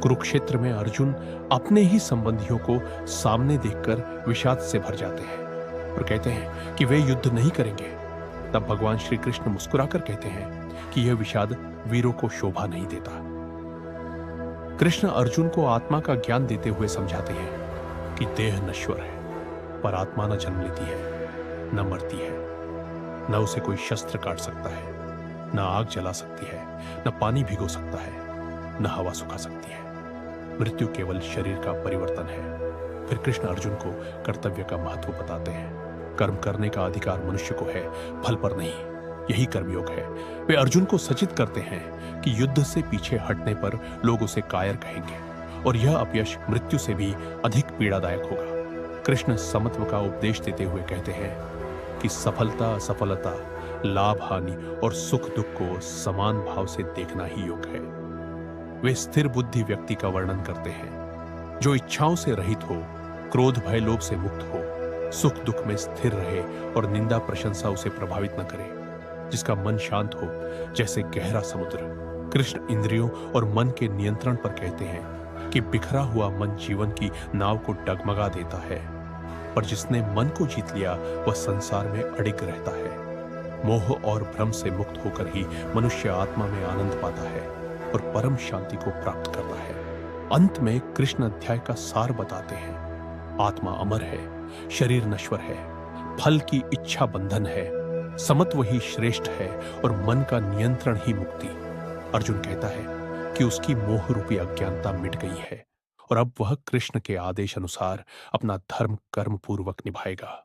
कुरुक्षेत्र में अर्जुन अपने ही संबंधियों को सामने देखकर विषाद से भर जाते हैं और कहते हैं कि वे युद्ध नहीं करेंगे। तब भगवान श्री कृष्ण मुस्कुराकर कहते हैं कि यह विषाद वीरों को शोभा नहीं देता। कृष्ण अर्जुन को आत्मा का ज्ञान देते हुए समझाते हैं कि देह नश्वर है, पर आत्मा न जन्म लेती है, न मरती है। न उसे कोई शस्त्र काट सकता है, न आग जला सकती है, न पानी भिगो सकता है, न हवा सुखा सकती है। मृत्यु केवल शरीर का परिवर्तन है। फिर कृष्ण अर्जुन को कर्तव्य का महत्व बताते हैं। कर्म करने का अधिकार मनुष्य को है, फल पर नहीं। यही कर्मयोग है। वे अर्जुन को सचेत करते हैं कि युद्ध से पीछे हटने पर लोग उसे कायर कहेंगे और यह अपयश मृत्यु से भी अधिक पीड़ादायक होगा। कृष्ण समत्व का उपदेश देते हुए कहते हैं कि सफलता असफलता, लाभ हानि और सुख दुख को समान भाव से देखना ही योग है। वे स्थिर बुद्धि व्यक्ति का वर्णन करते हैं जो इच्छाओं से रहित हो, क्रोध भय लोभ से मुक्त हो, सुख दुख में स्थिर रहे और निंदा प्रशंसा उसे प्रभावित न करे, जिसका मन शांत हो जैसे गहरा समुद्र। कृष्ण इंद्रियों और मन के नियंत्रण पर कहते हैं कि बिखरा हुआ मन जीवन की नाव को डगमगा देता है, पर जिसने मन को जीत लिया वह संसार में अडिग रहता है। मोह और भ्रम से मुक्त होकर ही मनुष्य आत्मा में आनंद पाता है और परम शांति को प्राप्त करता है। अंत में कृष्ण अध्याय का सार बताते हैं। आत्मा अमर है, शरीर नश्वर है, फल की इच्छा बंधन है, समत्व ही श्रेष्ठ है और मन का नियंत्रण ही मुक्ति। अर्जुन कहता है कि उसकी मोह रूपी अज्ञानता मिट गई है और अब वह कृष्ण के आदेश अनुसार अपना धर्म कर्म पूर्वक निभाएगा।